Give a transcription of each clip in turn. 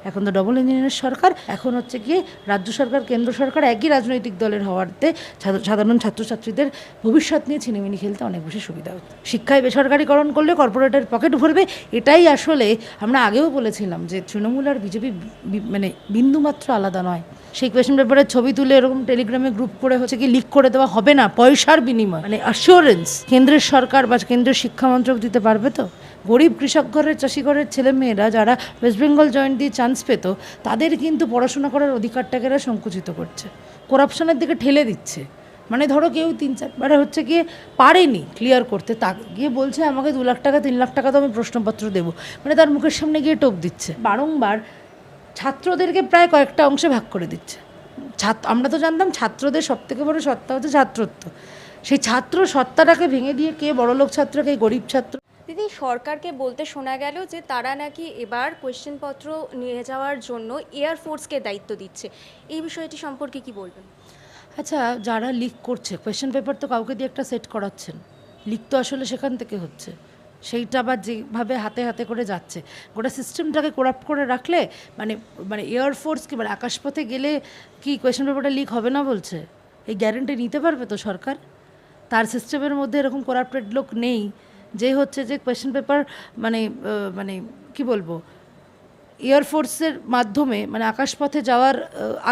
এখন তো ডবল ইঞ্জিনের সরকার, এখন হচ্ছে গিয়ে রাজ্য সরকার কেন্দ্র সরকার একই রাজনৈতিক দলের হওয়াতে সাধারণ ছাত্রছাত্রীদের ভবিষ্যৎ নিয়ে ছিনিমিনি খেলতে অনেক বেশি সুবিধা হতো। শিক্ষায় বেসরকারিকরণ করলে কর্পোরেটের পকেট ভরবে, এটাই আসলে আমরা আগেও বলেছিলাম যে তৃণমূল আর বিজেপি মানে বিন্দুমাত্র আলাদা নয়। সেই কোয়েশ্চেন পেপারের ছবি তুলে এরকম টেলিগ্রামে গ্রুপ করে হচ্ছে কি লিক করে দেওয়া হবে না পয়সার বিনিময়, মানে অ্যাসিওরেন্স কেন্দ্রের সরকার বা কেন্দ্রীয় শিক্ষামন্ত্রক দিতে পারবে তো? গরিব কৃষক ঘরের চাষি ঘরের ছেলেমেয়েরা যারা ওয়েস্ট বেঙ্গল জয়েন্ট দিয়ে চান্স পেত, তাদের কিন্তু পড়াশোনা করার অধিকারটাকে এরা সংকুচিত করছে, করাপশনের দিকে ঠেলে দিচ্ছে। মানে ধরো কেউ 3-4 হচ্ছে গিয়ে পারেনি ক্লিয়ার করতে, তা গিয়ে বলছে আমাকে 2 লাখ টাকা 3 লাখ টাকা তো আমি প্রশ্নপত্র দেবো, মানে তার মুখের সামনে গিয়ে টোপ দিচ্ছে। বারংবার ছাত্রদেরকে প্রায় কয়েকটা অংশে ভাগ করে দিচ্ছে। আমরা তো জানতাম ছাত্রদের সবথেকে বড় সত্তা হচ্ছে ছাত্রত্ব, সেই ছাত্র সত্তাটাকে ভেঙে দিয়ে কে বড়লোক ছাত্র কে গরিব ছাত্র। দিদি, সরকারকে বলতে শোনা গেল যে তারা নাকি এবার কোয়েশ্চেনপত্র নিয়ে যাওয়ার জন্য এয়ারফোর্সকে দায়িত্ব দিচ্ছে, এই বিষয়টি সম্পর্কে কি বলবেন? আচ্ছা, যারা লিক করছে কোয়েশ্চেন পেপার তো কাউকে দিয়ে একটা সেট করাচ্ছেন, লিক তো আসলে সেখান থেকে হচ্ছে, সেইটা আবার যেভাবে হাতে হাতে করে যাচ্ছে গোটা সিস্টেমটাকে করাপ্ট করে রাখলে মানে মানে এয়ারফোর্সকে মানে আকাশপথে গেলে কি কোয়েশ্চেন পেপারটা লিক হবে না বলছে? এই গ্যারেন্টি নিতে পারবে তো সরকার? তার সিস্টেমের মধ্যে এরকম করাপ্টেড লোক নেই যে হচ্ছে যে কোয়েশ্চেন পেপার মানে মানে কি বলবো এয়ারফোর্সের মাধ্যমে মানে আকাশপথে যাওয়ার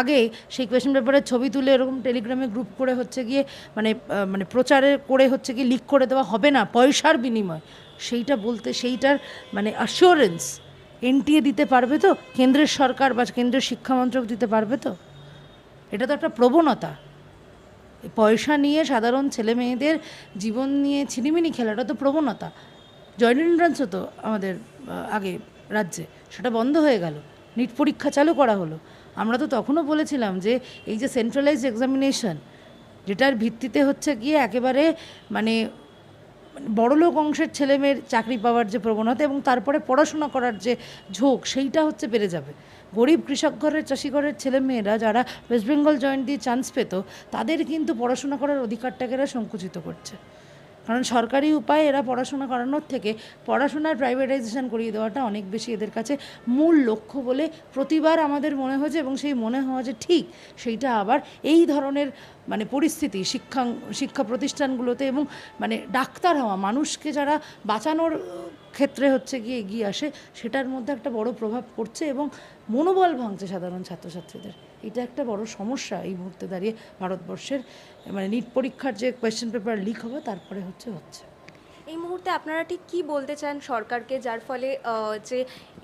আগে সেই কোয়েশ্চেন পেপারের ছবি তুলে এরকম টেলিগ্রামে গ্রুপ করে হচ্ছে গিয়ে মানে মানে প্রচারে করে হচ্ছে গিয়ে লিক করে দেওয়া হবে না পয়সার বিনিময়, সেইটা বলতে সেইটার মানে অ্যাসিওরেন্স এনটিএ দিতে পারবে তো? কেন্দ্রের সরকার বা কেন্দ্রীয় শিক্ষামন্ত্রক দিতে পারবে তো? এটা তো একটা প্রবণতা, পয়সা নিয়ে সাধারণ ছেলে মেয়েদের জীবন নিয়ে ছিনিমিনি খেলাটা তো প্রবণতা। জয়েন্ট এন্ট্রান্স হতো আমাদের আগে রাজ্যে, সেটা বন্ধ হয়ে গেল, নিট পরীক্ষা চালু করা হলো। আমরা তো তখনও বলেছিলাম যে এই যে সেন্ট্রালাইজড এক্সামিনেশন, যেটার ভিত্তিতে হচ্ছে গিয়ে একেবারে মানে বড়লোক অংশের ছেলেমেয়ের চাকরি পাওয়ার যে প্রবণতা এবং তারপরে পড়াশোনা করার যে ঝোঁক, সেইটা হচ্ছে বেড়ে যাবে। গরিব কৃষক ঘরের চাষি ঘরের ছেলেমেয়েরা যারা ওয়েস্ট বেঙ্গল জয়েন্ট দিয়ে চান্স পেত, তাদের কিন্তু পড়াশোনা করার অধিকারটাকে এরা সংকুচিত করছে। কারণ সরকারি উপায়ে এরা পড়াশোনা করানোর থেকে পড়াশোনার প্রাইভেটাইজেশন করিয়ে দেওয়াটা অনেক বেশি এদের কাছে মূল লক্ষ্য বলে প্রতিবার আমাদের মনে হয়েছে, এবং সেই মনে হওয়া যে ঠিক সেইটা আবার এই ধরনের মানে পরিস্থিতি শিক্ষা প্রতিষ্ঠানগুলোতে এবং মানে ডাক্তার হওয়া মানুষকে যারা বাঁচানোর ক্ষেত্রে হচ্ছে গিয়ে এগিয়ে আসে, সেটার মধ্যে একটা বড় প্রভাব পড়ছে এবং মনোবল ভাঙছে সাধারণ ছাত্রছাত্রীদের। এটা একটা বড় সমস্যা এই মুহূর্তে দাঁড়িয়ে ভারতবর্ষের, মানে নিট পরীক্ষার যে কোয়েশ্চেন পেপার লিক হবে তারপরে হচ্ছে। এই মুহূর্তে আপনারা ঠিক কী বলতে চান সরকারকে, যার ফলে যে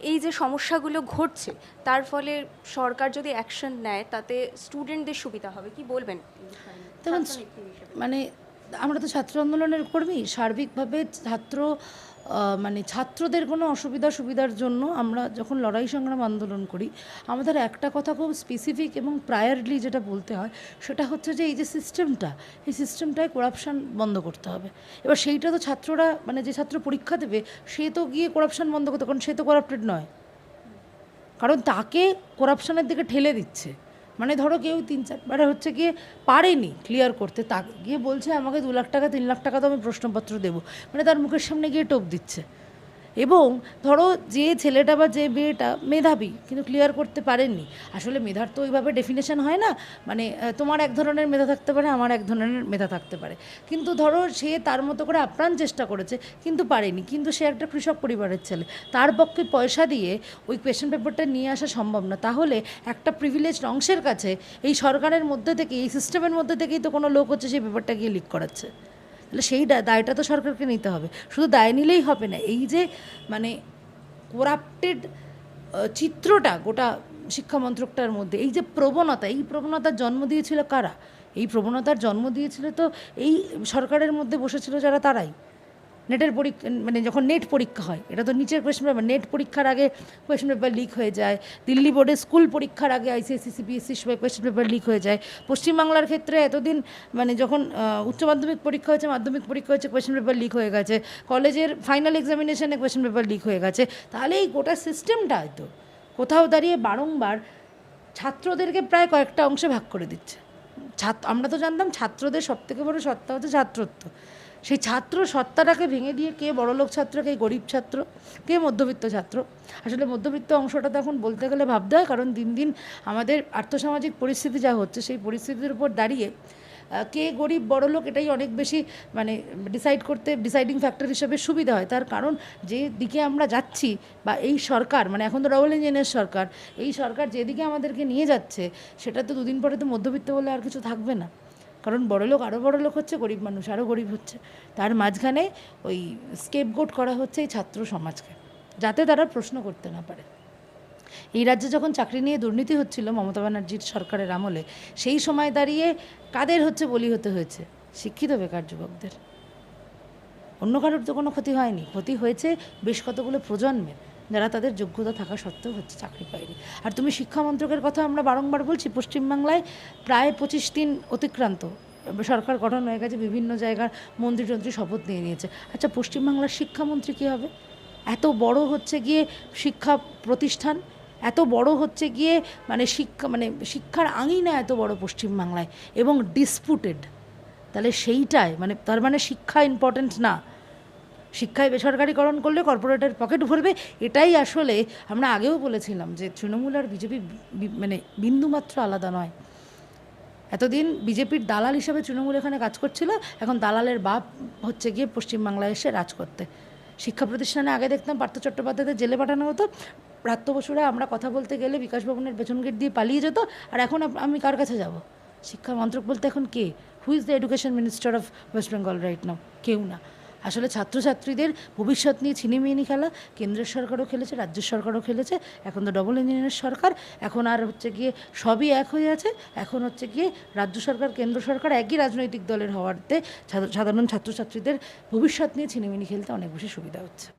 এই যে সমস্যাগুলো ঘটছে তার ফলে সরকার যদি অ্যাকশন নেয় তাতে স্টুডেন্টদের সুবিধা হবে, কি বলবেন? তখন মানে আমরা তো ছাত্র আন্দোলনের কর্মী, সার্বিকভাবে মানে ছাত্রদের কোনো সুবিধার জন্য আমরা যখন লড়াই সংগ্রাম আন্দোলন করি, আমাদের একটা কথা খুব স্পেসিফিক এবং প্রায়ারলি যেটা বলতে হয় সেটা হচ্ছে যে এই যে সিস্টেমটা, এই সিস্টেমটায় করাপশান বন্ধ করতে হবে। এবার সেইটা তো ছাত্ররা মানে যে ছাত্র পরীক্ষা দেবে সে তো গিয়ে করাপশান বন্ধ করতে, কারণ সে তো করাপ্টেড নয়, কারণ তাকে করাপশানের দিকে ঠেলে দিচ্ছে। মানে ধরো কেউ 3-4 হচ্ছে গিয়ে পারেনি ক্লিয়ার করতে, তা গিয়ে বলছে আমাকে 2 লাখ টাকা 3 লাখ টাকা তো আমি প্রশ্নপত্র দেবো, মানে তার মুখের সামনে গিয়ে টোপ দিচ্ছে। এবং ধরো যে ছেলেটা বা যে মেয়েটা মেধাবী কিন্তু ক্লিয়ার করতে পারেননি, আসলে মেধার তো ওইভাবে ডেফিনেশন হয় না, মানে তোমার এক ধরনের মেধা থাকতে পারে, আমার এক ধরনের মেধা থাকতে পারে, কিন্তু ধরো সে তার মতো করে আপ্রাণ চেষ্টা করেছে কিন্তু পারেনি, কিন্তু সে একটা কৃষক পরিবারের ছেলে, তার পক্ষে পয়সা দিয়ে ওই কোয়েশ্চেন পেপারটা নিয়ে আসা সম্ভব না। তাহলে একটা প্রিভিলেজড অংশের কাছে এই সরকারের মধ্যে থেকে, এই সিস্টেমের মধ্যে থেকেই তো কোনো লোক হচ্ছে সেই পেপারটা গিয়ে লিক করাচ্ছে, তাহলে সেই দায়টা তো সরকারকে নিতে হবে। শুধু দায় নিলেই হবে না, এই যে মানে করাপ্টেড চিত্রটা গোটা শিক্ষামন্ত্রকটার মধ্যে, এই যে প্রবণতা, এই প্রবণতার জন্ম দিয়েছিল কারা? এই প্রবণতার জন্ম দিয়েছিল তো এই সরকারের মধ্যে বসেছিল যারা, তারাই। নেটের পরীক্ষা মানে যখন নেট পরীক্ষা হয়, এটা তো নিচের কোয়েশ্চেন পেপার, নেট পরীক্ষার আগে কোয়েশ্চেন পেপার লিক হয়ে যায়, দিল্লি বোর্ডে স্কুল পরীক্ষার আগে আইসিএসসি সিবিএসসির সবাই কোয়েশ্চেন পেপার লিক হয়ে যায়, পশ্চিমবাংলার ক্ষেত্রে এতদিন মানে যখন উচ্চ মাধ্যমিক পরীক্ষা হয়েছে, মাধ্যমিক পরীক্ষা হয়েছে, কোয়েশ্চেন পেপার লিক হয়ে গেছে, কলেজের ফাইনাল এক্সামিনেশনে কোয়েশ্চেন পেপার লিক হয়ে গেছে। তাহলে এই গোটা সিস্টেমটা হয়তো কোথাও দাঁড়িয়ে বারংবার ছাত্রদেরকে প্রায় কয়েকটা অংশে ভাগ করে দিচ্ছে। আমরা তো জানতাম ছাত্রদের সবথেকে বড় সত্তা হচ্ছে ছাত্রত্ব, সেই ছাত্র সত্তাটাকে ভেঙে দিয়ে কে বড়লোক ছাত্র, কে গরিব ছাত্র, কে মধ্যবিত্ত ছাত্র। আসলে মধ্যবিত্ত অংশটা তো এখন বলতে গেলে ভাবতে হয়, কারণ দিন দিন আমাদের আর্থসামাজিক পরিস্থিতি যা হচ্ছে সেই পরিস্থিতির উপর দাঁড়িয়ে কে গরিব বড়লোক এটাই অনেক বেশি মানে ডিসাইডিং ফ্যাক্টর হিসেবে সুবিধা হয়। তার কারণ যে দিকে আমরা যাচ্ছি বা এই সরকার মানে এখন তো ডবল ইঞ্জিনের সরকার, এই সরকার যেদিকে আমাদেরকে নিয়ে যাচ্ছে সেটা তো দুদিন পরে তো মধ্যবিত্ত বলে আর কিছু থাকবে না। কারণ বড়লোক আরও বড়লোক হচ্ছে, গরিব মানুষ আরও গরিব হচ্ছে। তার মাঝখানে ওই স্কেপগোট করা হচ্ছে এই ছাত্র সমাজকে, যাতে তারা প্রশ্ন করতে না পারে। এই রাজ্যে যখন চাকরি নিয়ে দুর্নীতি হচ্ছিল মমতা ব্যানার্জির সরকারের আমলে, সেই সময় দাঁড়িয়ে কাদের হচ্ছে বলি হতে হয়েছে? শিক্ষিত বেকার যুবকদের। অন্য কারোর তো কোনো ক্ষতি হয়নি, ক্ষতি হয়েছে বেশ কতগুলো প্রজন্মের, যারা তাদের যোগ্যতা থাকা সত্ত্বেও হচ্ছে চাকরি পায়নি। আর তুমি শিক্ষামন্ত্রকের কথা আমরা বারংবার বলছি, পশ্চিমবাংলায় প্রায় 25 দিন অতিক্রান্ত সরকার গঠন হয়ে গেছে, বিভিন্ন জায়গার মন্ত্রী শপথ নিয়ে নিয়েছে। আচ্ছা, পশ্চিমবাংলার শিক্ষামন্ত্রী কী হবে? এত বড় হচ্ছে গিয়ে শিক্ষা প্রতিষ্ঠান, এত বড় হচ্ছে গিয়ে মানে শিক্ষার আঙিনা এত বড় পশ্চিমবাংলায়, এবং ডিসপুটেড। তাহলে সেইটায় মানে তার মানে শিক্ষা ইম্পর্ট্যান্ট না, শিক্ষায় বেসরকারিকরণ করলে কর্পোরেটের পকেট ভরবে। এটাই আসলে আমরা আগেও বলেছিলাম যে তৃণমূল আর বিজেপি মানে বিন্দুমাত্র আলাদা নয়। এতদিন বিজেপির দালাল হিসেবে তৃণমূল এখানে কাজ করছিল, এখন দালালের বাপ হচ্ছে গিয়ে পশ্চিমবাংলায় এসে রাজ করতে। শিক্ষা প্রতিষ্ঠানে আগে দেখতাম পার্থ চট্টোপাধ্যায়দের জেলে পাঠানো হতো, প্রাপ্ত বসুরা আমরা কথা বলতে গেলে বিকাশ ভবনের পেছন গেট দিয়ে পালিয়ে যেত। আর এখন আমি কার কাছে যাব? শিক্ষা মন্ত্রক বলতে এখন কে? Who is the education minister of West Bengal right now? কেউ না। আসলে ছাত্রছাত্রীদের ভবিষ্যৎ নিয়ে ছিনিমিনি খেলা কেন্দ্রের সরকারও খেলেছে, রাজ্যের সরকারও খেলেছে। এখন তো ডবল ইঞ্জিনের সরকার, এখন আর হচ্ছে গিয়ে সবই এক হয়ে আছে। এখন হচ্ছে গিয়ে রাজ্য সরকার কেন্দ্র সরকার একই রাজনৈতিক দলের হওয়াতে সাধারণ ছাত্রছাত্রীদের ভবিষ্যৎ নিয়ে ছিনিমিনি খেলতে অনেক বেশি সুবিধা হচ্ছে।